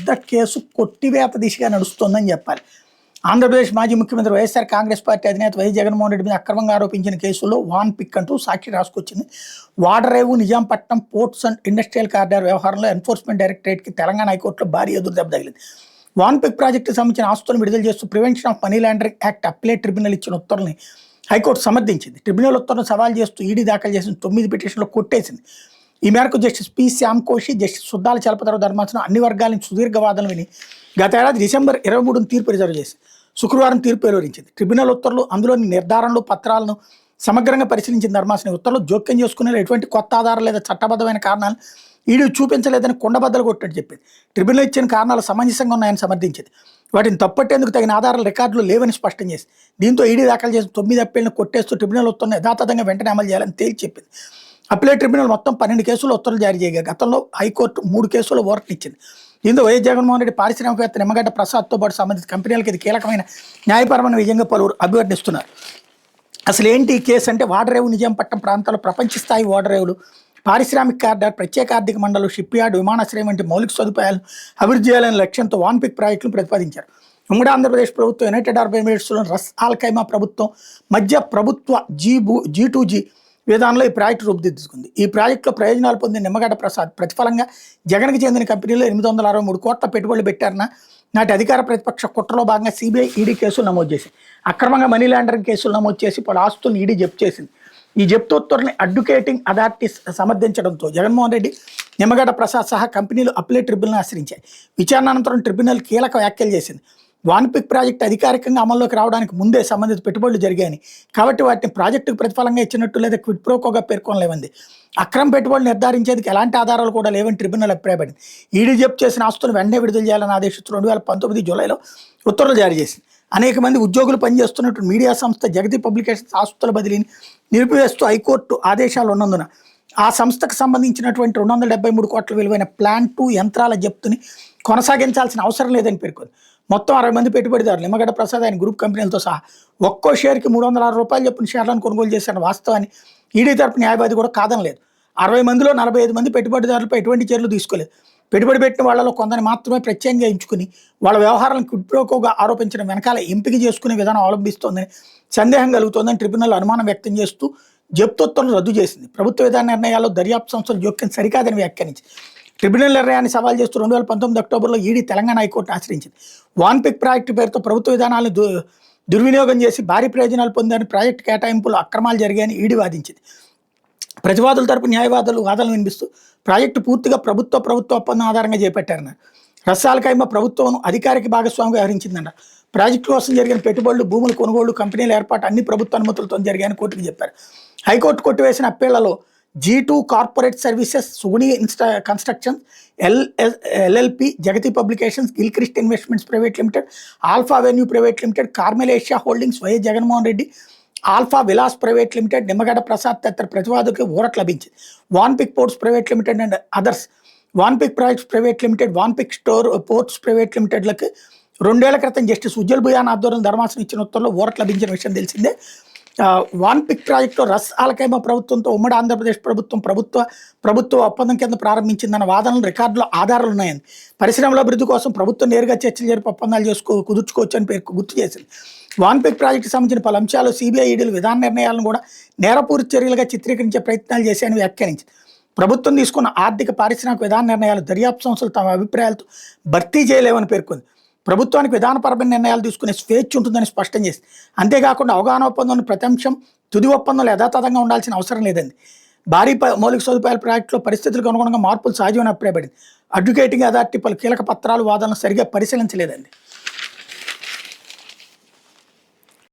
పెద్ద కేసు కొట్టివేత దిశగా నడుస్తోందని చెప్పాలి. ఆంధ్రప్రదేశ్ మాజీ ముఖ్యమంత్రి వైఎస్ఆర్ కాంగ్రెస్ పార్టీ అధినేత వైఎస్ జగన్మోహన్ రెడ్డి మీద అక్రమంగా ఆరోపించిన కేసులో వాన్ పిక్ అంటూ సాక్షి రాసుకొచ్చింది. Vadarevu Nizampatnam ports and industrial corridor వ్యవహారంలో ఎన్ఫోర్స్మెంట్ డైరెక్టరేట్కి తెలంగాణ హైకోర్టులో భారీ ఎదురు దెబ్బ తగిలింది. వాన్ పిక్ ప్రాజెక్టుకు సంబంధించిన ఆస్తులను విడుదల చేస్తూ prevention of money laundering act appellate tribunal ఇచ్చిన ఉత్తర్వుల్ని హైకోర్టు సమర్థించింది. ట్రిబ్యునల్ ఉత్తర్వును సవాల్ చేస్తూ ఈడీ దాఖలు చేసిన 9 పిటిషన్లు కొట్టేసింది. ఈ మేరకు justice P Shyam Koshy, justice Suddala Chalapathi Rao ధర్మాసనం అన్ని వర్గాల నుంచి సుదీర్ఘ వాదనలు విని గత ఏడాది డిసెంబర్ 23న తీర్పు రిజర్వ్ చేసి శుక్రవారం తీర్పు వెలువరించింది. ట్రిబ్యునల్ ఉత్తర్వులు అందులోని నిర్ధారణలు పత్రాలను సమగ్రంగా పరిశీలించిన ధర్మాసనం ఉత్తర్వులు జోక్యం చేసుకునే ఎటువంటి కొత్త ఆధారాలు లేదా చట్టబద్ధమైన కారణాలు ఈడీ చూపించలేదని కొండబద్దలు కొట్టని చెప్పింది. ట్రిబ్యునల్ ఇచ్చిన కారణాలు సమంజసంగా ఉన్నాయని సమర్థించింది. వాటిని తప్పట్టేందుకు తగిన ఆధారాలు రికార్డులు లేవని స్పష్టం చేసింది. దీంతో ఈడీ దాఖలు చేసిన 9 అప్పీళ్లను కొట్టేస్తూ ట్రిబ్యునల్ ఉత్తర్వులను యథాతథంగా వెంటనే అమలు చేయాలని తేల్చి చెప్పింది. అప్పీలేట్ ట్రిబ్యునల్ మొత్తం 12 కేసులు ఉత్తర్వులు జారీ చేయగా గతంలో హైకోర్టు 3 కేసుల్లో ఓవర్ని ఇచ్చింది. దీంతో వైఎస్ జగన్మోహన్ రెడ్డి పారిశ్రామికవేత్త నిమ్మగడ్డ ప్రసాద్తో పాటు సంబంధిత కంపెనీలకు ఇది కీలకమైన న్యాయపరమైన విజయంగా పలువురు అభివర్ణిస్తున్నారు. అసలు ఏంటి ఈ కేసు అంటే, వాడరేవు నిజాంపట్నం ప్రాంతాల్లో ప్రపంచ స్థాయి ఓడరేవులు, పారిశ్రామిక కారిడార్, ప్రత్యేక ఆర్థిక మండలం, షిప్ యార్డ్, విమానాశ్రయం వంటి మౌలిక సదుపాయాలను అభివృద్ధి చేయాలనే లక్ష్యంతో వాన్ పిక్ ప్రాజెక్టులను ప్రతిపాదించారు. ఉమ్మడి ఆంధ్రప్రదేశ్ ప్రభుత్వం, యునైటెడ్ అరబ్ ఎమిరేట్స్లోని రస్ ఆల్ ఖైమా ప్రభుత్వం మధ్య ప్రభుత్వ G2G విధానంలో ఈ ప్రాజెక్టు రూపుదిద్దుకుంది. ఈ ప్రాజెక్టులో ప్రయోజనాలు పొందిన నిమ్మగడ్డ ప్రసాద్ ప్రతిఫలంగా జగన్కి చెందిన కంపెనీలో 863 కోట్ల పెట్టుబడులు పెట్టారన్న నాటి అధికార ప్రతిపక్ష కుట్రలో భాగంగా సిబిఐ ఈడీ కేసులు నమోదు చేసింది. అక్రమంగా మనీ లాండరింగ్ కేసులు నమోదు చేసి పలు ఆస్తులను ఈడీ జప్తు చేసింది. ఈ జప్తు ఉత్తర్వుల్ని అడ్వకేటింగ్ అథారిటీస్ సమర్థించడంతో జగన్మోహన్ రెడ్డి, నిమ్మగడ్డ ప్రసాద్ సహా కంపెనీలు అప్లేట్ ట్రిబ్యునల్ని ఆశ్రయించాయి. విచారణ అనంతరం ట్రిబ్యునల్ కీలక వ్యాఖ్యలు చేసింది. వాన్ పిక్ ప్రాజెక్టు అధికారికంగా అమల్లోకి రావడానికి ముందే సంబంధిత పెట్టుబడులు జరిగాయని, కాబట్టి వాటిని ప్రాజెక్టుకు ప్రతిఫలంగా ఇచ్చినట్టు లేదా క్విడ్ ప్రోకోగా పేర్కొనలేమంది. అక్రమ పెట్టుబడులు నిర్ధారించేందుకు ఎలాంటి ఆధారాలు కూడా లేవని ట్రిబ్యునల్ అభిప్రాయపడింది. ఈడీ జప్తు చేసిన ఆస్తులను వెంటనే విడుదల చేయాలని ఆదేశిస్తూ 2019 జూలైలో ఉత్తర్వులు జారీ చేసింది. అనేక మంది ఉద్యోగులు పనిచేస్తున్నట్టు మీడియా సంస్థ జగతి పబ్లికేషన్స్ ఆస్తుల బదిలీని నిలిపివేస్తూ హైకోర్టు ఆదేశాలు ఉన్నందున ఆ సంస్థకు సంబంధించినటువంటి 273 కోట్ల విలువైన ప్లాన్ 2 యంత్రాల జప్తుని కొనసాగించాల్సిన అవసరం లేదని పేర్కొంది. మొత్తం 60 మంది పెట్టుబడిదారులు నిమ్మగడ్డ ప్రసాద్ ఆయన గ్రూప్ కంపెనీలతో సహా ఒక్కో షేర్కి 306 రూపాయలు చొప్పున షేర్లను కొనుగోలు చేసిన వాస్తవాన్ని ఈడీ తరపు న్యాయవాది కూడా కాదనలేదు. 60 మందిలో 45 మంది పెట్టుబడిదారులపై ఎటువంటి చర్యలు తీసుకోలేదు. పెట్టుబడి పెట్టిన వాళ్ళలో కొందరిని మాత్రమే ప్రత్యేకంగా ఎంచుకుని వాళ్ళ వ్యవహారాలను క్విడ్ ప్రోకోగా ఆరోపించడం వెనకాల ఎంపిక చేసుకునే విధానం అవలంబిస్తోందని సందేహం కలుగుతోందని ట్రిబ్యునల్ అనుమానం వ్యక్తం చేస్తూ జప్తోత్తర్వులు రద్దు చేసింది. ప్రభుత్వ విధాన నిర్ణయాల్లో దర్యాప్తు సంస్థల జోక్యం సరికాదని వ్యాఖ్యానించింది. ట్రిబ్యునల్ నిర్ణయాన్ని సవాల్ చేస్తూ 2019 అక్టోబర్లో ఈడీ తెలంగాణ హైకోర్టును ఆశ్రయించింది. వాన్ పిక్ ప్రాజెక్టు పేరుతో ప్రభుత్వ విధానాలను దుర్వినియోగం చేసి భారీ ప్రయోజనాలు పొందారని, ప్రాజెక్టు కేటాయింపులు అక్రమాలు జరిగాయని ఈడీ వాదించింది. ప్రతివాదుల తరపు న్యాయవాదులు వాదనలు వినిపిస్తూ ప్రాజెక్టు పూర్తిగా ప్రభుత్వ ఒప్పందం ఆధారంగా చేపట్టారన్నారు. రస్ ఆల్ ఖైమా ప్రభుత్వం అధికారిక భాగస్వామిగా వ్యవహరించిందన్నారు. ప్రాజెక్టు కోసం జరిగిన పెట్టుబడులు, భూముల కొనుగోలు, కంపెనీల ఏర్పాటు అన్ని ప్రభుత్వ అనుమతులతో జరిగాయని కోర్టుకు చెప్పారు. హైకోర్టు కొట్టివేసిన అప్పీళ్లలో G2 corporate services, Suguni constructions LLP, Jagati publications, Gilchrist investments private limited, alpha avenue private limited, Carmel Asia holdings, YS Jaganmohan Reddy, alpha Vilas private limited, Nimmagadda Prasad తదితర ప్రతివాదులకు ఊరట లభించింది. Vanpic ports private limited and others, Vanpic projects private limited, Vanpic store ports private లిమిటెడ్లకు 2 ఏళ్ల క్రితం justice Ujjal Bhuyan ఆధ్వర్యం ధర్మాసనం ఇచ్చిన ఉత్తర్వుల్లో ఊరట లభించిన విషయం తెలిసిందే. వాన్ పిక్ ప్రాజెక్టులో రస్ ఆల్ ఖైమా ప్రభుత్వంతో ఉమ్మడి ఆంధ్రప్రదేశ్ ప్రభుత్వ ఒప్పందం కింద ప్రారంభించిందన్న వాదనలు రికార్డులో ఆధారాలు ఉన్నాయని, పరిశ్రమల అభివృద్ధి కోసం ప్రభుత్వం నేరుగా చర్చలు జరిపి ఒప్పందాలు కుదుర్చుకోవచ్చని గుర్తు చేసింది. వాన్ పిక్ ప్రాజెక్టుకు సంబంధించిన పలు అంశాలు సిబిఐ ఈడీలు విధాన నిర్ణయాలను కూడా నేరపూరిత చర్యలుగా చిత్రీకరించే ప్రయత్నాలు చేశాయని వ్యాఖ్యానించింది. ప్రభుత్వం తీసుకున్న ఆర్థిక పారిశ్రామిక విధాన నిర్ణయాలు దర్యాప్తు సంస్థలు తమ అభిప్రాయాలతో భర్తీ చేయలేవని పేర్కొంది. ప్రభుత్వానికి విధానపరమైన నిర్ణయాలు తీసుకునే స్వేచ్ఛ ఉంటుందని స్పష్టం చేసింది. అంతేకాకుండా అవగాహన ఒప్పందం ప్రతి అంశం తుది ఒప్పందంలో యథాతథంగా ఉండాల్సిన అవసరం లేదండి. భారీ మౌలిక సదుపాయాల ప్రాజెక్టులో పరిస్థితులకు అనుగుణంగా మార్పులు సహజమని అభిప్రాయపడింది. అడ్వకేటింగ్ అథారిటీ పలు కీలక పత్రాలు, వాదనలు సరిగా పరిశీలించలేదండి.